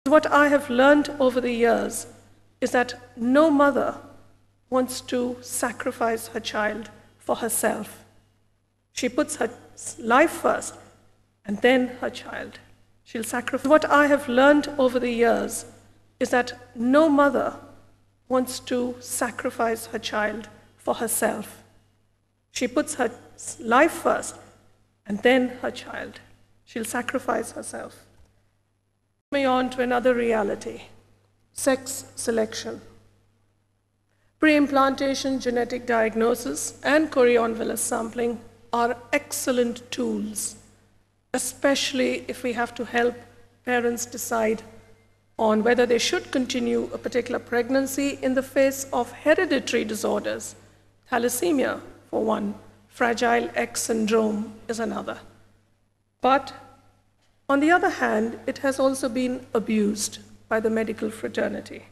What I have learned over the years is that no mother wants to sacrifice her child for herself. She puts her life first and then her child. She'll sacrifice. What I have learned over the years is that no mother wants to sacrifice her child for herself. She puts her life first and then her child. She'll sacrifice herself. Me on to another reality, sex selection. Pre-implantation genetic diagnosis and chorion villus sampling are excellent tools, especially if we have to help parents decide on whether they should continue a particular pregnancy in the face of hereditary disorders. Thalassemia, for one, Fragile X syndrome is another. But on the other hand, it has also been abused by the medical fraternity.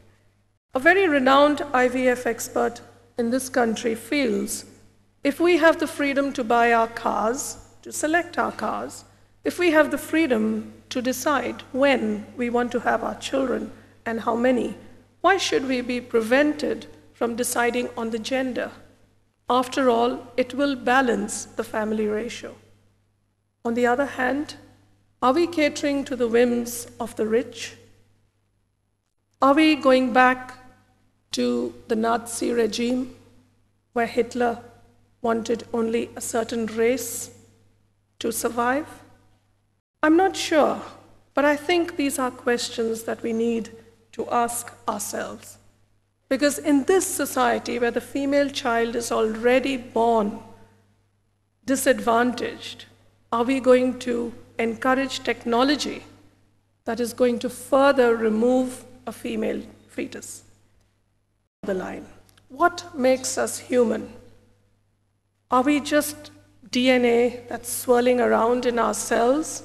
A very renowned IVF expert in this country feels if we have the freedom to buy our cars, to select our cars, if we have the freedom to decide when we want to have our children and how many, why should we be prevented from deciding on the gender? After all, it will balance the family ratio. On the other hand, are we catering to the whims of the rich? Are we going back to the Nazi regime where Hitler wanted only a certain race to survive? I'm not sure, but I think these are questions that we need to ask ourselves. Because in this society where the female child is already born disadvantaged, are we going to encourage technology that is going to further remove a female fetus? The line. What makes us human? Are we just DNA that's swirling around in our cells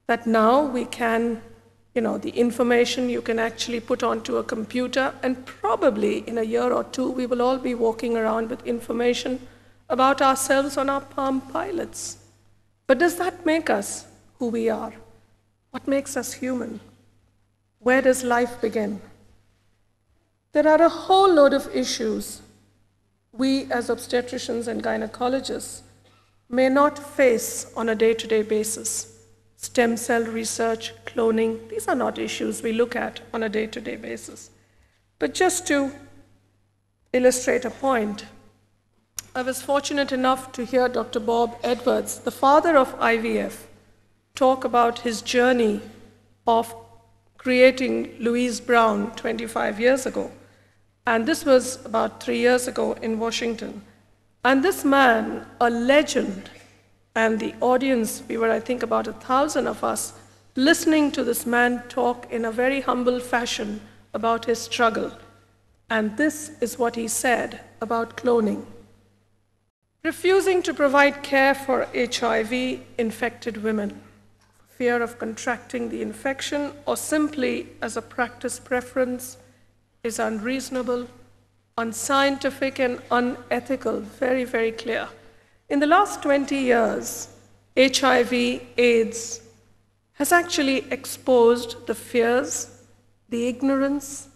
that now we can, the information you can actually put onto a computer, and probably in a year or two we will all be walking around with information about ourselves on our Palm Pilots. But does that make us who we are? What makes us human? Where does life begin? There are a whole load of issues we as obstetricians and gynecologists may not face on a day-to-day basis. Stem cell research, cloning, these are not issues we look at on a day-to-day basis. But just to illustrate a point, I was fortunate enough to hear Dr. Bob Edwards, the father of IVF, talk about his journey of creating Louise Brown 25 years ago. And this was about 3 years ago in Washington. And this man, a legend, and the audience, we were, I think, about 1,000 of us, listening to this man talk in a very humble fashion about his struggle. And this is what he said about cloning. Refusing to provide care for HIV-infected women, fear of contracting the infection, or simply as a practice preference, is unreasonable, unscientific, and unethical, very, very clear. In the last 20 years, HIV/AIDS has actually exposed the fears, the ignorance,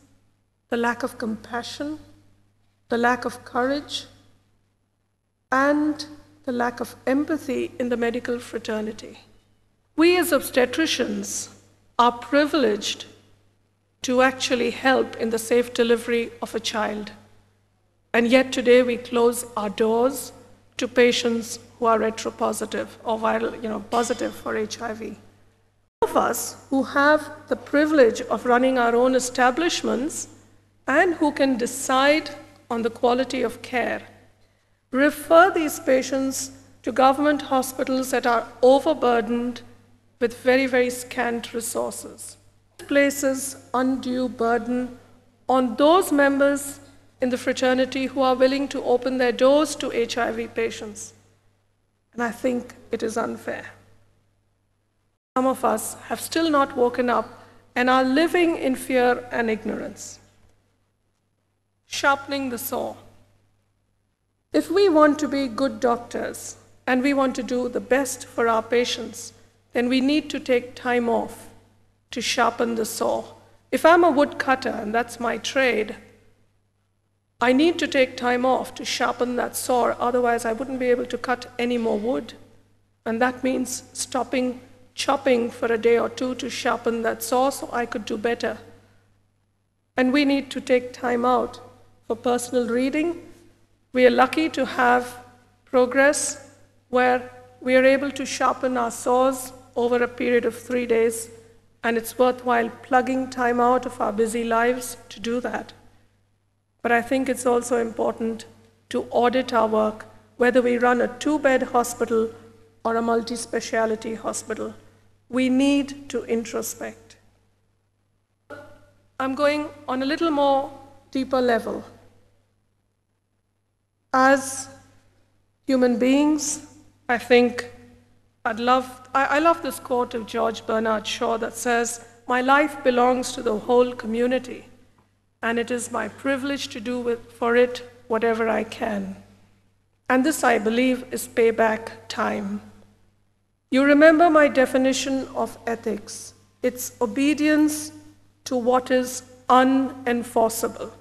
the lack of compassion, the lack of courage, and the lack of empathy in the medical fraternity. We as obstetricians are privileged to actually help in the safe delivery of a child. And yet today we close our doors to patients who are retropositive or viral, positive for HIV. Some of us who have the privilege of running our own establishments and who can decide on the quality of care refer these patients to government hospitals that are overburdened with very, very scant resources. It places undue burden on those members in the fraternity who are willing to open their doors to HIV patients. And I think it is unfair. Some of us have still not woken up and are living in fear and ignorance. Sharpening the saw. If we want to be good doctors and we want to do the best for our patients, then we need to take time off to sharpen the saw. If I'm a woodcutter and that's my trade, I need to take time off to sharpen that saw, otherwise I wouldn't be able to cut any more wood. And that means stopping chopping for a day or two to sharpen that saw so I could do better. And we need to take time out for personal reading. We are lucky to have progress where we are able to sharpen our saws over a period of 3 days, and it's worthwhile plugging time out of our busy lives to do that. But I think it's also important to audit our work, whether we run a 2-bed hospital or a multi-speciality hospital. We need to introspect. I'm going on a little more deeper level. As human beings, I think I love this quote of George Bernard Shaw that says, "My life belongs to the whole community, and it is my privilege to do for it whatever I can." And this, I believe, is payback time. You remember my definition of ethics. It's obedience to what is unenforceable.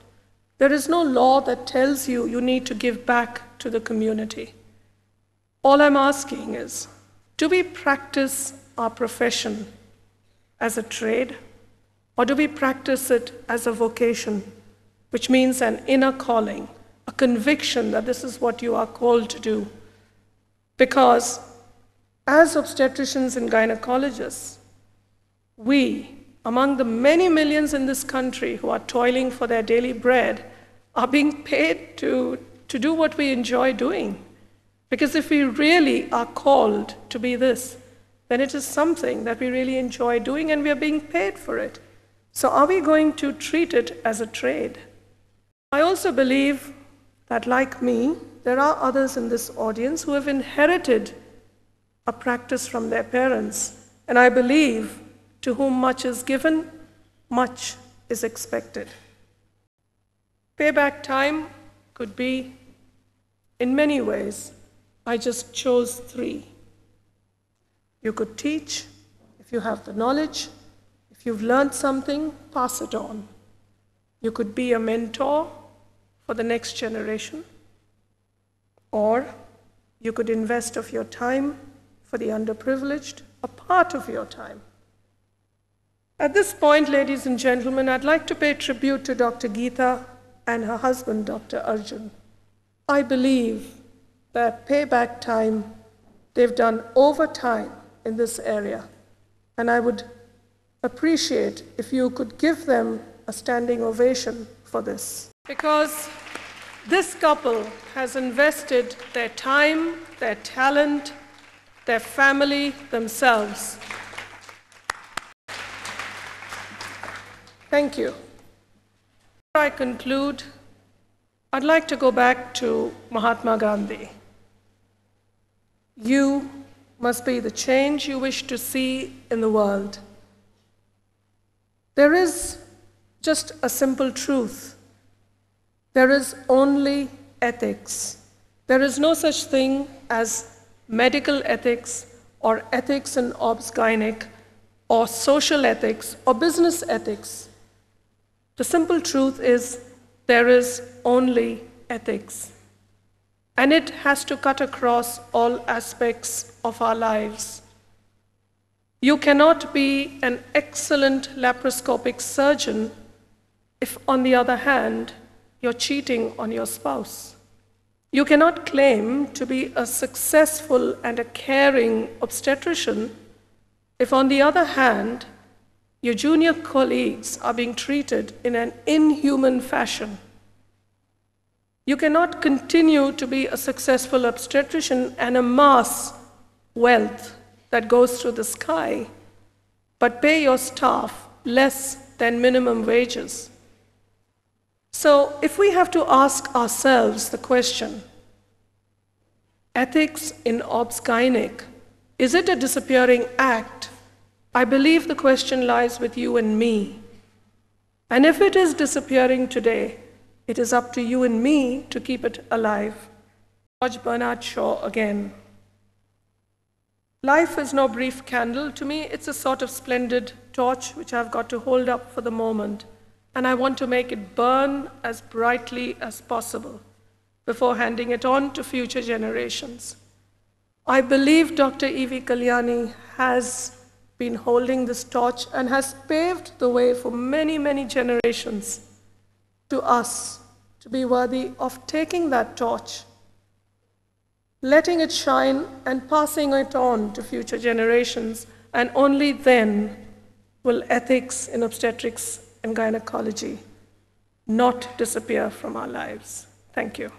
There is no law that tells you you need to give back to the community. All I'm asking is, do we practice our profession as a trade, or do we practice it as a vocation, which means an inner calling, a conviction that this is what you are called to do? Because as obstetricians and gynecologists, we, among the many millions in this country who are toiling for their daily bread, are being paid to do what we enjoy doing. Because if we really are called to be this, then it is something that we really enjoy doing and we are being paid for it. So are we going to treat it as a trade? I also believe that, like me, there are others in this audience who have inherited a practice from their parents. And I believe to whom much is given, much is expected. Payback time could be in many ways. I just chose 3. You could teach, if you have the knowledge. If you've learned something, pass it on. You could be a mentor for the next generation. Or you could invest of your time for the underprivileged, a part of your time. At this point, ladies and gentlemen, I'd like to pay tribute to Dr. Geeta and her husband, Dr. Arjun. I believe that payback time, they've done overtime in this area. And I would appreciate if you could give them a standing ovation for this. Because this couple has invested their time, their talent, their family, themselves. Thank you. Before I conclude, I'd like to go back to Mahatma Gandhi. You must be the change you wish to see in the world. There is just a simple truth. There is only ethics. There is no such thing as medical ethics or ethics in obs gynaec or social ethics or business ethics. The simple truth is there is only ethics. And it has to cut across all aspects of our lives. You cannot be an excellent laparoscopic surgeon if, on the other hand, you're cheating on your spouse. You cannot claim to be a successful and a caring obstetrician if, on the other hand, your junior colleagues are being treated in an inhuman fashion. You cannot continue to be a successful obstetrician and amass wealth that goes through the sky, but pay your staff less than minimum wages. So if we have to ask ourselves the question, ethics in obs gynaec, is it a disappearing act? I believe the question lies with you and me. And if it is disappearing today, it is up to you and me to keep it alive. George Bernard Shaw again. Life is no brief candle. To me, it's a sort of splendid torch which I've got to hold up for the moment, and I want to make it burn as brightly as possible before handing it on to future generations. I believe Dr. E.V.Kalynai has been holding this torch and has paved the way for many, many generations to us to be worthy of taking that torch, letting it shine and passing it on to future generations, and only then will ethics in obstetrics and gynecology not disappear from our lives. Thank you.